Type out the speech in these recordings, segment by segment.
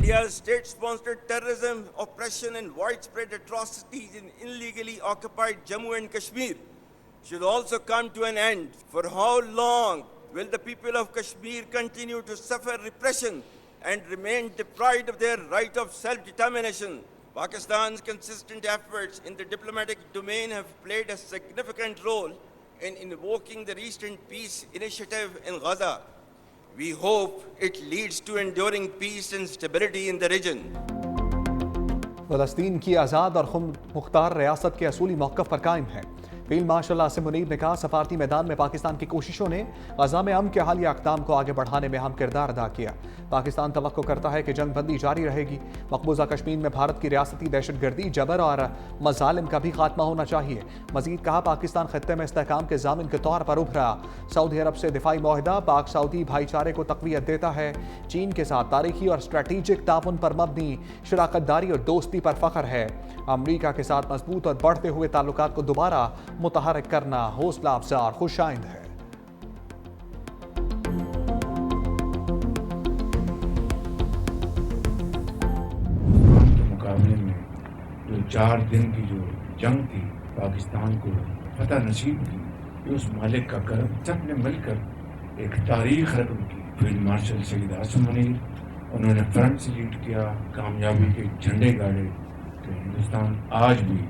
India's state-sponsored terrorism, oppression and widespread atrocities in illegally occupied Jammu and Kashmir should also come to an end. For how long will the people of Kashmir continue to suffer repression and remain deprived of their right of self-determination? Pakistan's consistent efforts in the diplomatic domain have played a significant role in invoking the recent peace initiative in Gaza. We hope it leads to enduring peace and stability in the region. فلسطین کی آزاد اور خود مختار ریاست کے اصولی موقف پر قائم ہے۔ فیلڈ مارشل عاصم منیب نے کہا سفارتی میدان میں پاکستان کی کوششوں نے غزہ میں امن کے حالیہ اقدام کو آگے بڑھانے میں اہم کردار ادا کیا۔ پاکستان توقع کرتا ہے کہ جنگ بندی جاری رہے گی۔ مقبوضہ کشمیر میں بھارت کی ریاستی دہشت گردی، جبر اور مظالم کا بھی خاتمہ ہونا چاہیے۔ مزید کہا پاکستان خطے میں استحکام کے ضامن کے طور پر ابھرا۔ سعودی عرب سے دفاعی معاہدہ پاک سعودی بھائی چارے کو تقویت دیتا ہے۔ چین کے ساتھ تاریخی اور اسٹریٹجک تعاون پر مبنی شراکت داری اور دوستی پر فخر ہے۔ امریکہ کے ساتھ مضبوط اور بڑھتے ہوئے تعلقات کو دوبارہ متحرک کرنا حوصلہ افزا اور خوش آئند ہے۔ مقابلے میں جو 4 دن کی جو جنگ تھی پاکستان کو فتح نصیب کی، اس مالک کا کرم سب نے مل کر ایک تاریخ رقم کی۔ فیلڈ مارشل سید عاصم منیب انہوں نے فرنٹ سے لیڈ کیا، کامیابی کے جھنڈے گاڑے کہ ہندوستان آج بھی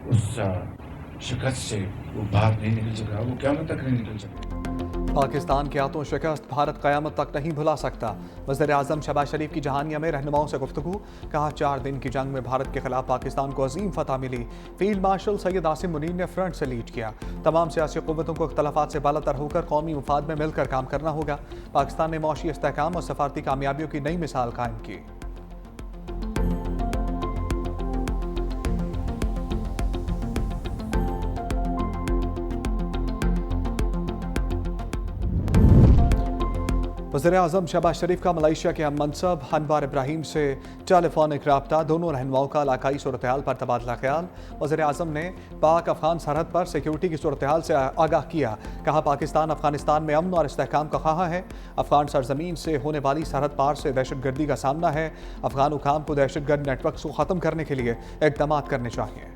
اس شکست سے وہ باہر نہیں نکل سکا، وہ قیامت تک نہیں نکل سکا۔ پاکستان کے ہاتھوں شکست بھارت قیامت تک نہیں بھلا سکتا۔ وزیر اعظم شہباز شریف کی جہانیہ میں رہنماؤں سے گفتگو، کہا 4 دن کی جنگ میں بھارت کے خلاف پاکستان کو عظیم فتح ملی۔ فیلڈ مارشل سید عاصم منیب نے فرنٹ سے لیڈ کیا۔ تمام سیاسی قوتوں کو اختلافات سے بالاتر ہو کر قومی مفاد میں مل کر کام کرنا ہوگا۔ پاکستان نے معاشی استحکام اور سفارتی کامیابیوں کی نئی مثال قائم کی۔ وزیر اعظم شہباز شریف کا ملائیشیا کے ہم منصب انوار ابراہیم سے ٹیلی فونک رابطہ، دونوں رہنماؤں کا علاقائی صورتحال پر تبادلہ خیال۔ وزیر اعظم نے پاک افغان سرحد پر سیکیورٹی کی صورتحال سے آگاہ کیا، کہا پاکستان افغانستان میں امن اور استحکام کا خواہاں ہے۔ افغان سرزمین سے ہونے والی سرحد پار سے دہشت گردی کا سامنا ہے۔ افغان حکام کو دہشت گرد نیٹ ورکس کو ختم کرنے کے لیے اقدامات کرنے چاہیے۔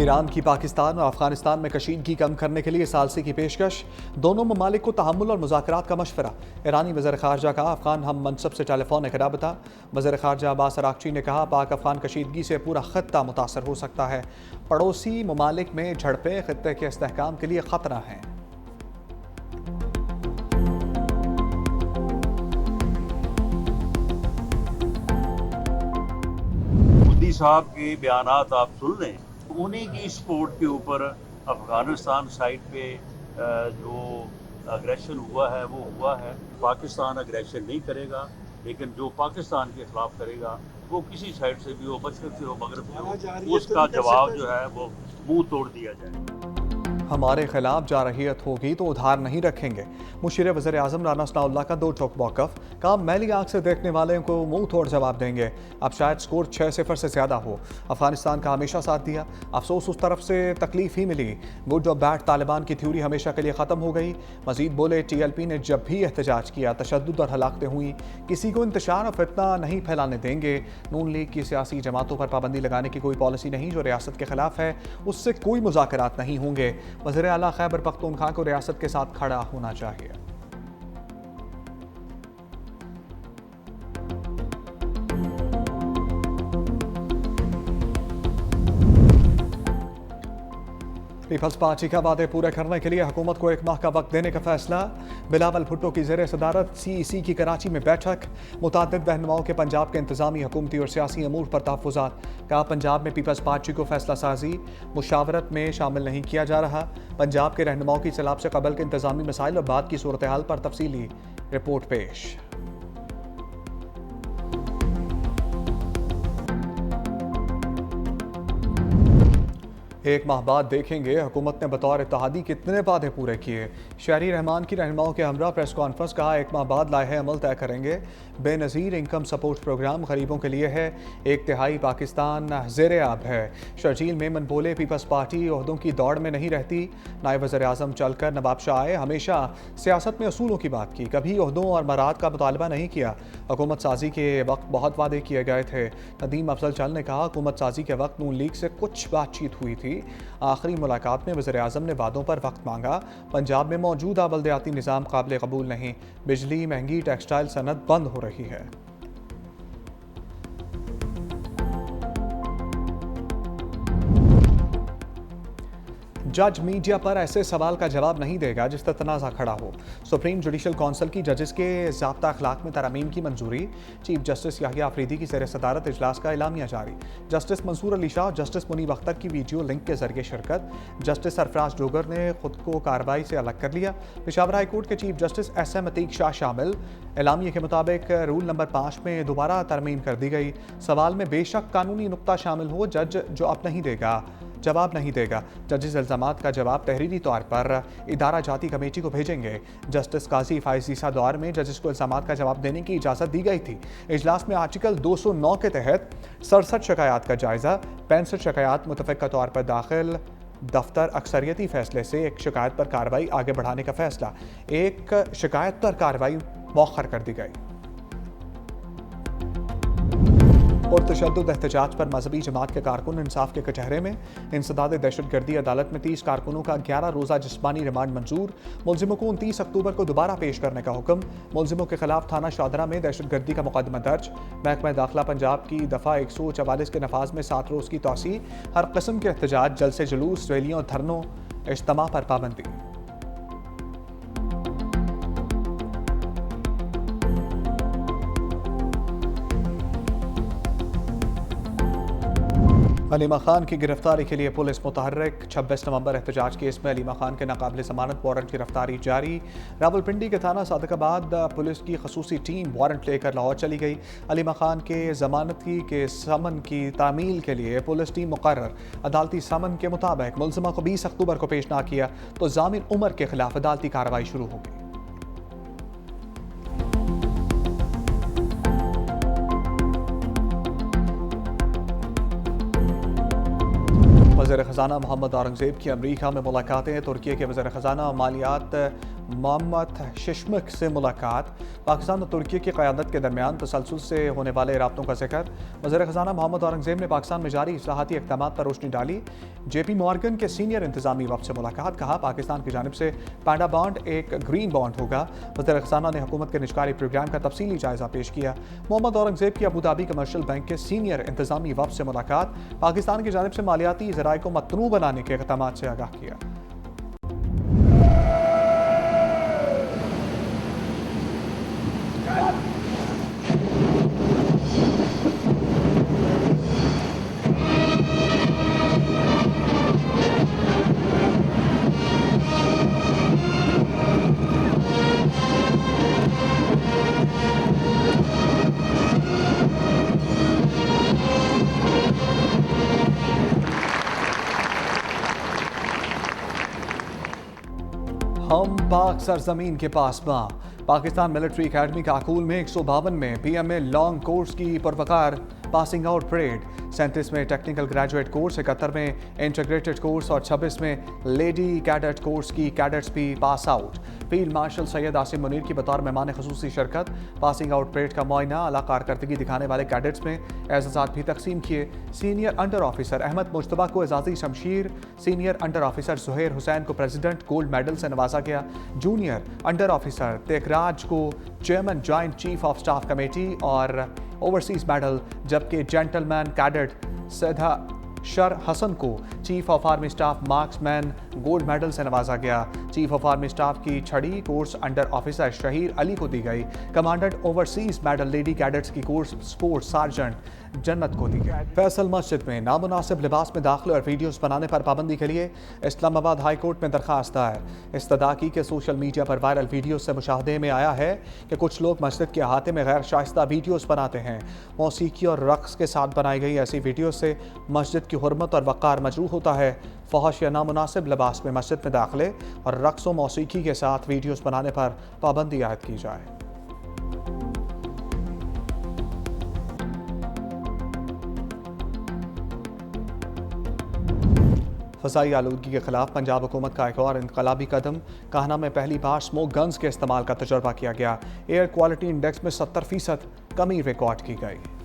ایران کی پاکستان اور افغانستان میں کشیدگی کم کرنے کے لیے ثالثی کی پیشکش، دونوں ممالک کو تحمل اور مذاکرات کا مشورہ۔ ایرانی وزیر خارجہ کا افغان ہم منصب سے ٹیلی فونک رابطہ۔ وزیر خارجہ عباس اراغچی نے کہا پاک افغان کشیدگی سے پورا خطہ متاثر ہو سکتا ہے۔ پڑوسی ممالک میں جھڑپیں خطے کے استحکام کے لیے خطرہ ہیں۔ مودی صاحب کے بیانات آپ سن لیں، انہی کی سپورٹ کے اوپر افغانستان سائٹ پہ جو اگریشن ہوا ہے وہ ہوا ہے۔ پاکستان اگریشن نہیں کرے گا، لیکن جو پاکستان کے خلاف کرے گا وہ کسی سائٹ سے بھی ہو، مشرق سے ہو، مغرب سے ہو، اس کا جواب جو ہے وہ منہ توڑ دیا جائے۔ ہمارے خلاف جارحیت ہوگی تو ادھار نہیں رکھیں گے۔ مشیر وزیر اعظم رانا ثناء اللہ کا 2 ٹوک موقف، کام میلی آنکھ سے دیکھنے والوں کو منہ توڑ جواب دیں گے۔ اب شاید سکور 6-0 سے زیادہ ہو۔ افغانستان کا ہمیشہ ساتھ دیا، افسوس اس طرف سے تکلیف ہی ملی۔ گڈ اور بیڈ طالبان کی تھیوری ہمیشہ کے لیے ختم ہو گئی۔ مزید بولے TLP نے جب بھی احتجاج کیا تشدد اور ہلاکتیں ہوئیں، کسی کو انتشار اور فتنہ نہیں پھیلانے دیں گے۔ نون لیگ کی سیاسی جماعتوں پر پابندی لگانے کی کوئی پالیسی نہیں جو ریاست کے خلاف ہے، اس سے کوئی مذاکرات نہیں ہوں گے۔ وزیر اعلیٰ خیبر پختونخوا کو ریاست کے ساتھ کھڑا ہونا چاہیے۔ پیپلز پارٹی کا وعدے پورے کرنے کے لیے حکومت کو 1 ماہ کا وقت دینے کا فیصلہ۔ بلاول بھٹو کی زیر صدارت CEC کی کراچی میں بیٹھک، متعدد رہنماؤں کے پنجاب کے انتظامی، حکومتی اور سیاسی امور پر تحفظات۔ کہا پنجاب میں پیپلز پارٹی کو فیصلہ سازی مشاورت میں شامل نہیں کیا جا رہا۔ پنجاب کے رہنماؤں کی سیلاب سے قبل کے انتظامی مسائل اور بعد کی صورتحال پر تفصیلی رپورٹ پیش۔ 1 माह बाद देखेंगे हुकूमत ने बतौर इत्तेहादी कितने वादे पूरे किए। शहरी रहमान की रहनुमाओं के हमरा प्रेस कॉन्फ्रेंस, कहा 1 माह बाद लाहे अमल तय करेंगे। बेनज़ीर इनकम सपोर्ट प्रोग्राम गरीबों के लिए है, 1/3 पाकिस्तान ज़ेरे आब है। शर्जील मेमन बोले पीपल्स पार्टी ओहदों की दौड़ में नहीं रहती। नायब वज़ीर-ए-आज़म चलकर नवाब शाह आए, हमेशा सियासत में असूलों की बात की, कभी ओहदों और मराद का मुतालबा नहीं किया। हुकूमत साजी के वक्त बहुत वादे किए गए थे। नदीम अफजल चल ने कहा हुकूमत साजी के वक्त नून लीग से कुछ बातचीत हुई थी। आखिरी मुलाकात में वज़ीर-ए-आज़म ने वादों पर वक्त मांगा। पंजाब में मौजूदा बल्दियाती निज़ाम काबिल कबूल नहीं, बिजली महंगी, टेक्सटाइल सनत बंद हो रही है। जज मीडिया पर ऐसे सवाल का जवाब नहीं देगा जिस पर तनाज़ा खड़ा हो। सुप्रीम जुडिशल काउंसिल की जजेस के ज़ाब्ता अखलाक में तरमीम की मंजूरी। चीफ जस्टिस याहिया अफरीदी की ज़ेर सदारत इजलास का एलामिया जारी। जस्टिस मंसूर अली शाह, जस्टिस मुनीब अख्तर की वीडियो लिंक के जरिए शिरकत। जस्टिस सरफराज डोगर ने खुद को कार्रवाई से अलग कर लिया। पेशावर हाई कोर्ट के chief justice SM Atiq Shah शामिल। एलामिया के मुताबिक रूल नंबर 5 में दोबारा तरमीम कर दी गई। सवाल में बेशक कानूनी नुक्ता शामिल हो, जज जवाब नहीं देगा। जजेस इल्ज़ामात का जवाब तहरीरी तौर पर इदारा जाती कमेटी को भेजेंगे। जस्टिस काजी फाइज ईसा दौर में जजेस को इल्ज़ामात का जवाब देने की इजाज़त दी गई थी। इजलास में आर्टिकल 209 के तहत 67 शिकायत का जायज़ा, 65 शिकायत मुतफ़िक़ा तौर पर दाखिल। दफ्तर अक्सरियती फैसले से एक शिकायत पर कार्रवाई आगे बढ़ाने का फैसला, एक शिकायत पर कार्रवाई मौखर कर दी गई। पुरतशद्दुद एहतजाज पर मजहबी जमात के कारकुन इंसाफ के कचहरे में। इंसदाद दहशतगर्दी अदालत में 30 कारकुनों का 11 रोज़ा जिस्मानी रिमांड मंजूर। मुलजिमों को 29 अक्टूबर को दोबारा पेश करने का हुक्म। मुलजिमों के खिलाफ थाना शादरा में दहशतगर्दी का मुकदमा दर्ज। महकमा दाखिला पंजाब की दफ़ा 144 के नफाज में 7 रोज़ की तौसी। हर किस्म के एहतजाज, जलसे जुलूस, रैलियों, धरनों, इज्तिमा पर पाबंदी। अलीमा खान की गिरफ्तारी के लिए पुलिस मुतहर्रिक। 26 नवंबर एहतजाज केस में अलीमा खान के नाकाबिल ज़मानत वारंट गिरफ्तारी जारी। रावलपिंडी के थाना सादिकाबाद पुलिस की खसूसी टीम वारंट लेकर लाहौर चली गई। अलीमा खान के ज़मानती के समन की तामील के लिए पुलिस टीम मुकर्रर। अदालती समन के मुताबिक मुलजिमा को 20 अक्टूबर को पेश ना किया तो जामिन उमर के खिलाफ अदालती कार्रवाई शुरू होगी। वज़ीर ख़ज़ाना मोहम्मद औरंगज़ेब की अमरीका में मुलाकातें। तुर्की के वज़ीर ख़ज़ाना मालियात मोहम्मद शिशमक से मुलाकात। पाकिस्तान और तुर्की की क़यादत के दरमियान तसलसल से होने वाले राब्तों का जिक्र। वज़ीर ख़ज़ाना मोहम्मद औरंगज़ेब ने पाकिस्तान में जारी इस्लाहाती इक़दामात पर रोशनी डाली। JP मॉर्गन के सीनियर इंतज़ामी वफ़द से मुलाकात। कहा पाकिस्तान की जानिब से पांडा बॉन्ड एक ग्रीन बॉन्ड होगा। वज़ीर ख़ज़ाना ने हुकूमत के निजकारी प्रोग्राम का तफसीली जायज़ा पेश किया। मोहम्मद औरंगज़ेब की अबू धाबी कमर्शियल बैंक के सीनियर इंतज़ामी वफ़द से मुलाकात। पाकिस्तान की जानिब से मालियाती ज़राए को मतनू बनाने के इक़दामात से आगाह किया। हम पाक सरजमीन के पास पाकिस्तान मिलिट्री एकेडमी काकूल में 152 में PMA लॉन्ग कोर्स की पुरवकार पासिंग आउट परेड। 37 में टेक्निकल ग्रेजुएट कोर्स, 71 में इंटीग्रेटेड कोर्स और 26 में लेडी कैडेट कोर्स की कैडेट्स भी pass out. Field marshal Syed Asim Munir की बतौर मेहमान खसूसी शिरकत। पासिंग आउट परेड का मुआयना, आला कारकर्दगी दिखाने वाले कैडेट्स में एजाज़ात भी तकसीम किए। Senior under officer Ahmad Mushtaba को एजाज़ी शमशीर, senior under officer Zuhair Hussain को प्रेसिडेंट गोल्ड मेडल से नवाजा गया। जूनियर अंडर ऑफिसर तेकराज को chairman joint chief of staff committee और ओवरसीज मेडल, जबकि जेंटलमैन कैडेट सैदा शर हसन को chief of army staff marksman gold medal से नवाजा गया। चीफ ऑफ आर्मी स्टाफ की छड़ी course under officer Shaheer Ali को दी गई। Commandant overseas medal lady cadets की कोर्स स्पोर्ट्स सार्जेंट जन्नत को दी गई। फैसल मस्जिद में नामुनासिब लिबास में दाखिले और वीडियोस बनाने पर पाबंदी के लिए इस्लामाबाद हाई कोर्ट में दरखास्त दायर। इस्तदा की के सोशल मीडिया पर वायरल वीडियो से मुशाहदे में आया है कि कुछ लोग मस्जिद के अहाते में गैर शाइस्ता वीडियोस बनाते हैं। मौसीकी और रक्स के साथ बनाई गई ऐसी वीडियो से मस्जिद की हुर्मत और वक़ार मजरूह ہوتا ہے فحش یا نامناسب لباس میں مسجد میں داخلے اور رقص و موسیقی کے ساتھ ویڈیوز بنانے پر پابندی عائد کی جائے۔ فضائی آلودگی کے خلاف پنجاب حکومت کا ایک اور انقلابی قدم، کاہنا میں پہلی بار اسموک گنز کے استعمال کا تجربہ کیا گیا۔ ایئر کوالٹی انڈیکس میں 70% کمی ریکارڈ کی گئی۔